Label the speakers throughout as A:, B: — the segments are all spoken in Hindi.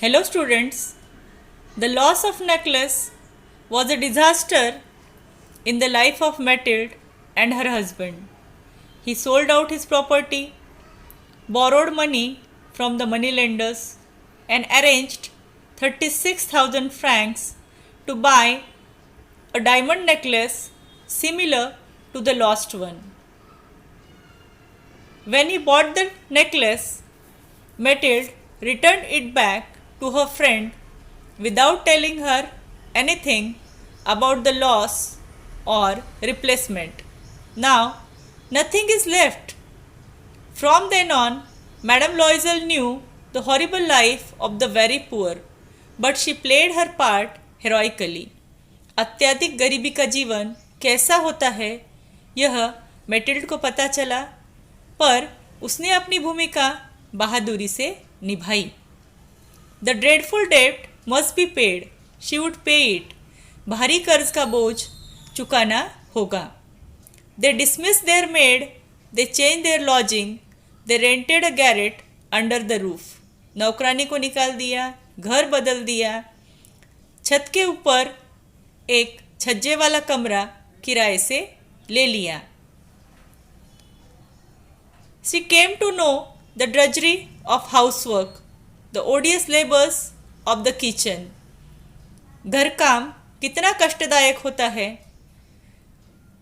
A: Hello students. The loss of necklace was a disaster in the life of Mathilde and her husband. He sold out his property, borrowed money from the moneylenders and arranged 36,000 francs to buy a diamond necklace similar to the lost one. When he bought the necklace, Mathilde returned it back to her friend without telling her anything about the loss or replacement. Now, nothing is left. From then on, Madame Loisel knew the horrible life of the very poor, but she played her part heroically. अत्यधिक गरीबी का जीवन कैसा होता है यह मेटिल्ड को पता चला, पर उसने अपनी भूमिका बहादुरी से निभाई. The dreadful debt must be paid, she would pay it. भारी कर्ज का बोझ चुकाना होगा. They dismiss their maid, they change their lodging, they rented a garret under the roof. नौकरानी को निकाल दिया, घर बदल दिया, छत के ऊपर एक छज्जे वाला कमरा किराए से ले लिया. She came to know the drudgery of housework, the odious labors of the kitchen. घर काम कितना कष्टदायक होता है,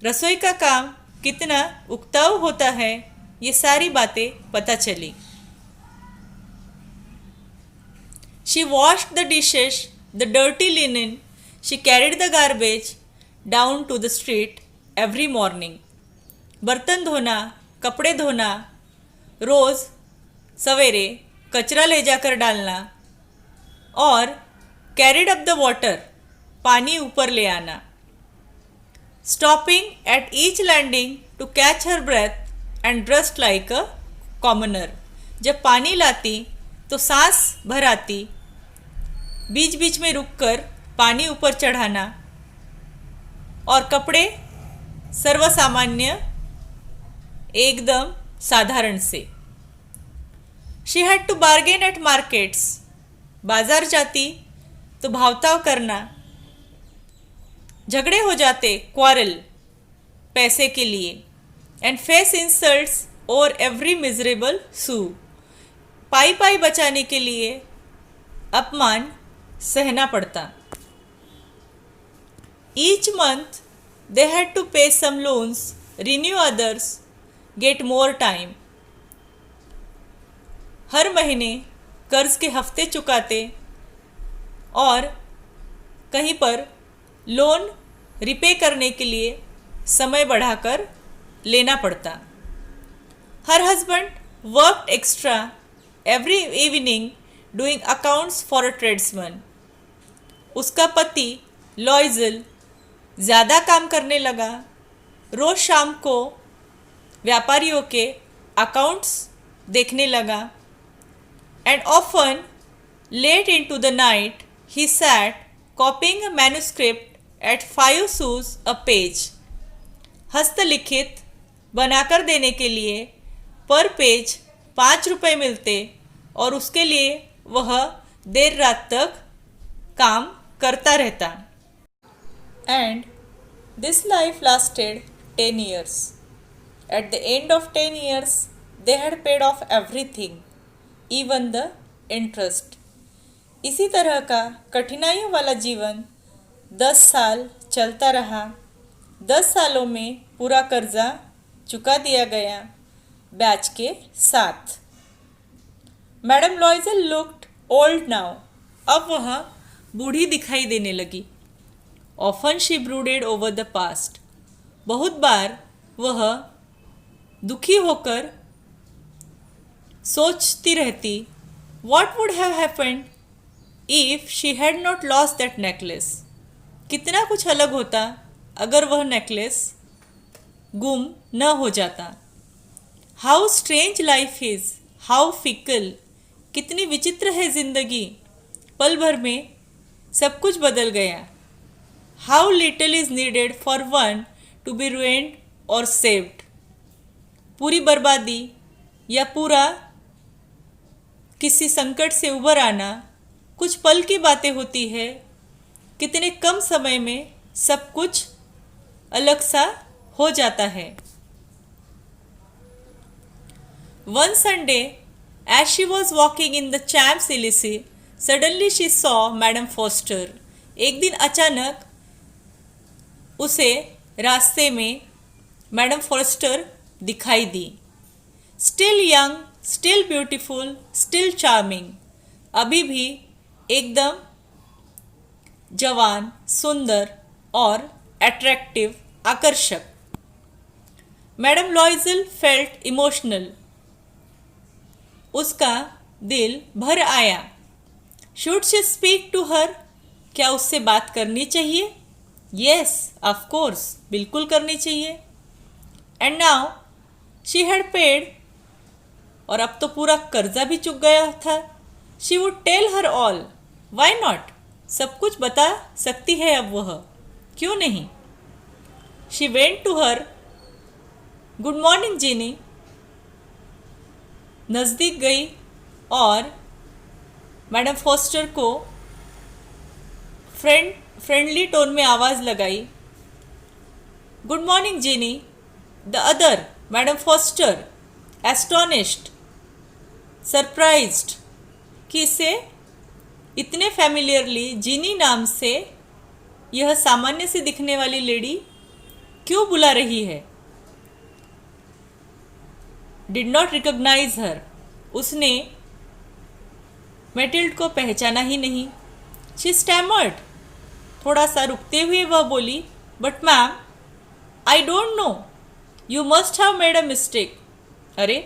A: रसोई का काम कितना उकताऊ होता है, ये सारी बातें पता चली. She washed the dishes, the dirty linen. She carried the garbage down to the street every morning. बर्तन धोना, कपड़े धोना, रोज़ सवेरे कचरा ले जाकर डालना और कैरिड अप द वाटर, पानी ऊपर ले आना. Stopping at each landing to catch her breath and dressed like a commoner. जब पानी लाती तो सांस भर आती, बीच बीच में रुककर पानी ऊपर चढ़ाना और कपड़े सर्वसामान्य एकदम साधारण से. She had to bargain at markets. बाजार जाती तो भावताव करना, झगड़े हो जाते, क्वारल, पैसे के लिए. एंड फेस इंसल्ट्स और एवरी मिजरेबल सू. पाई पाई बचाने के लिए अपमान सहना पड़ता. Each month they had to pay some loans, renew others, get more time. हर महीने कर्ज के हफ्ते चुकाते और कहीं पर लोन रिपे करने के लिए समय बढ़ाकर लेना पड़ता. Her husband worked extra every evening doing accounts for a tradesman. उसका पति लॉइजल ज़्यादा काम करने लगा. रोज़ शाम को व्यापारियों के अकाउंट्स देखने लगा. And often late in to the night he sat copying a manuscript at 5 sous a page. हस्तलिखित बनाकर देने के लिए पर पेज 5 रुपये मिलते और उसके लिए वह देर रात तक काम करता रहता. And this life lasted 10 years. At the end of 10 years, they had paid off everything, even the interest. इसी तरह का कठिनाइयों वाला जीवन 10 साल चलता रहा. 10 सालों में पूरा कर्जा चुका दिया गया, ब्याज के साथ. Madam लॉइजल looked old now. अब वह बूढ़ी दिखाई देने लगी. Often she brooded over the past. बहुत बार वह दुखी होकर सोचती रहती, what would have happened if she had not lost that necklace. कितना कुछ अलग होता अगर वह नेकलेस गुम न हो जाता. How strange life is, how fickle. कितनी विचित्र है जिंदगी, पल भर में सब कुछ बदल गया. How little is needed for one to be ruined और सेव्ड. पूरी बर्बादी या पूरा किसी संकट से उबर आना कुछ पल की बातें होती है, कितने कम समय में सब कुछ अलग सा हो जाता है। One Sunday, as she was walking in the Champs-Élysées, suddenly she saw Madame Foster. एक दिन अचानक उसे रास्ते में मैडम फॉरेस्टर दिखाई दी। Still young, still beautiful, still charming. अभी भी एकदम जवान, सुंदर और अट्रैक्टिव, आकर्षक। Madam Loisel felt emotional. उसका दिल भर आया। Should she speak to her? क्या उससे बात करनी चाहिए? यस, ऑफ कोर्स, बिल्कुल करनी चाहिए। And now she had paid, और अब तो पूरा कर्जा भी चुक गया था। She would tell her all, why not? सब कुछ बता सकती है अब वह, क्यों नहीं? She went to her. Good morning Jeanne. नज़दीक गई और मैडम फॉस्टर को फ्रेंडली टोन में आवाज़ लगाई। Good morning Jeanne. The other madam Forestier, astonished, surprised कि इसे इतने फैमिलियरली जीनी नाम से यह सामान्य से दिखने वाली लेडी क्यों बुला रही है। डिड नॉट रिकॉग्नाइज हर। उसने मैटिल्ड को पहचाना ही नहीं। She stammered. थोड़ा सा रुकते हुए वह बोली, but ma'am, I don't know, you must have made a mistake. अरे,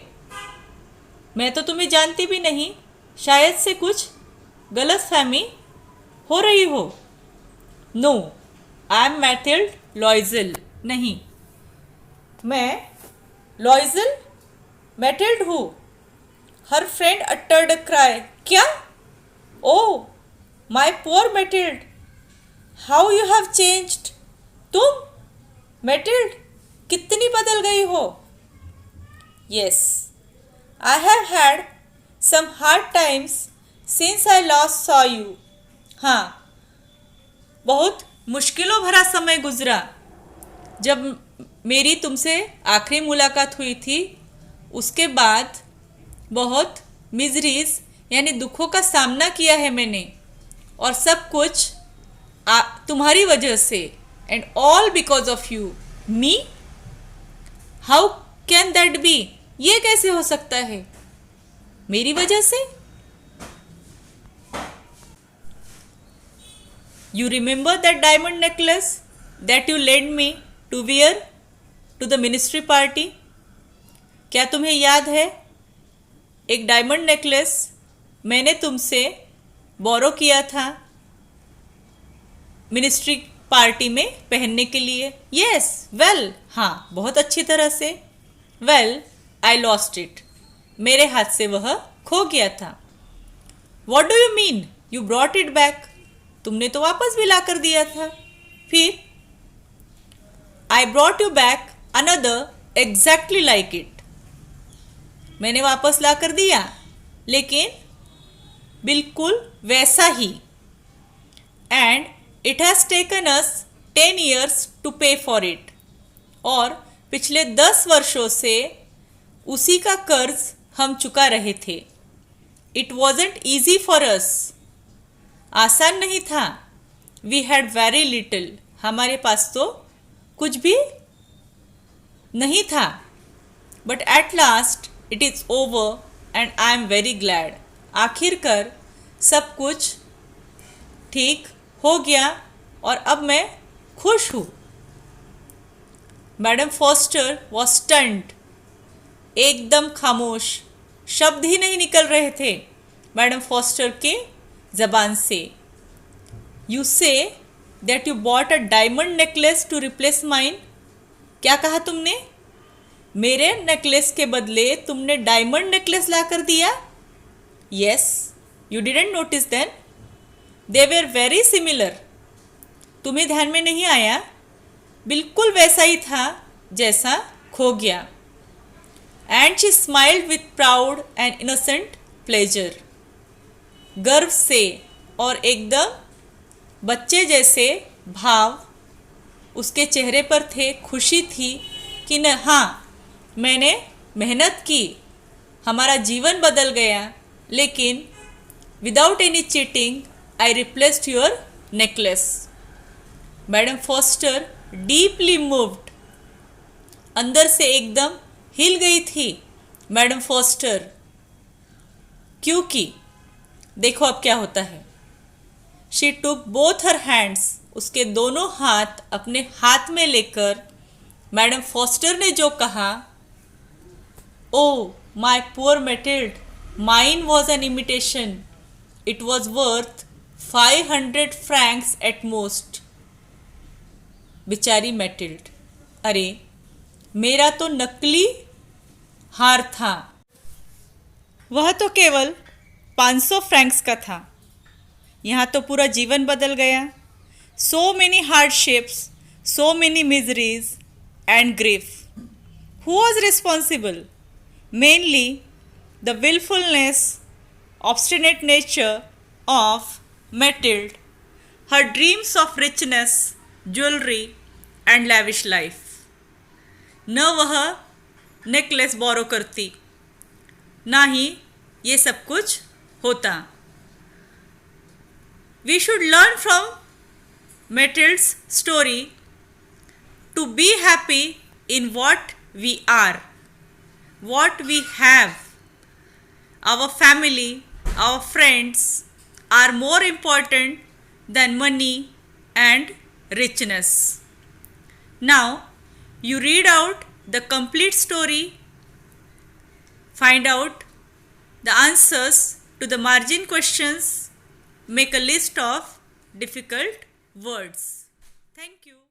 A: मैं तो तुम्हें जानती भी नहीं, शायद से कुछ गलतफहमी हो रही हो। No, I am Mathilde Loisel. नहीं, मैं लॉइजल मैटिल्ड हूँ। Her friend uttered a cry. क्या? Oh my poor Mathilde, how you have changed. तुम मैटिल्ड, कितनी बदल गई हो। Yes, I have had some hard times since I last saw you. हाँ, बहुत मुश्किलों भरा समय गुजरा जब मेरी तुमसे आखिरी मुलाकात हुई थी। उसके बाद बहुत मिजरीज यानी दुखों का सामना किया है मैंने, और सब कुछ तुम्हारी वजह से। And all because of you. Me? How can that be? ये कैसे हो सकता है मेरी वजह से? You remember that diamond necklace that you lent me to wear to the ministry party? क्या तुम्हें याद है एक डायमंड नेकलेस मैंने तुमसे बोरो किया था मिनिस्ट्री पार्टी में पहनने के लिए? यस, वेल, हाँ, बहुत अच्छी तरह से। Well, I lost it. मेरे हाथ से वह खो गया था। What do you mean you brought it back? तुमने तो वापस भी ला कर दिया था। फिर? I brought you back another exactly like it. मैंने वापस ला कर दिया, लेकिन बिल्कुल वैसा ही। And it has taken us 10 years to pay for it. और पिछले 10 वर्षों से उसी का कर्ज हम चुका रहे थे। It wasn't easy for us. आसान नहीं था। We had very little. हमारे पास तो कुछ भी नहीं था। But at last it is over and I am very glad. आखिरकार सब कुछ ठीक हो गया और अब मैं खुश हूँ। Madam foster was stunned. एकदम खामोश, शब्द ही नहीं निकल रहे थे मैडम फॉस्टर के ज़बान से। You say that you bought a diamond necklace to replace mine? क्या कहा तुमने? मेरे नेकलेस के बदले तुमने डायमंड नेकलेस ला कर दिया? Yes, you didn't notice then? They were very similar. तुम्हें ध्यान में नहीं आया? बिल्कुल वैसा ही था जैसा खो गया। And she smiled with proud and innocent pleasure. गर्व से और एकदम बच्चे जैसे भाव उसके चेहरे पर थे। खुशी थी कि न हाँ, मैंने मेहनत की, हमारा जीवन बदल गया, लेकिन without any cheating I replaced your necklace. Madam foster deeply moved, अंदर से एकदम हिल गई थी मैडम फॉस्टर, क्योंकि देखो अब क्या होता है। She took both her hands, उसके दोनों हाथ अपने हाथ में लेकर मैडम फॉस्टर ने जो कहा, oh my poor Mathilde, mine was an imitation, it was worth 500 francs at most. बेचारी मेटिल्ड, अरे मेरा तो नकली हार था, वह तो केवल 500 फ्रैंक्स का था। यहाँ तो पूरा जीवन बदल गया। So many hardships, so many miseries and grief. Who was responsible? Mainly the wilfulness, obstinate nature of Mathilde, her dreams of richness, jewelry and lavish life. न वह नेकलेस बोरो करती, ना ही ये सब कुछ होता। We should learn from Mathilde's story to be happy in what we are, what we have. Our family, our friends are more important than money and richness. Now, you read out the complete story, find out the answers to the margin questions, make a list of difficult words. Thank you.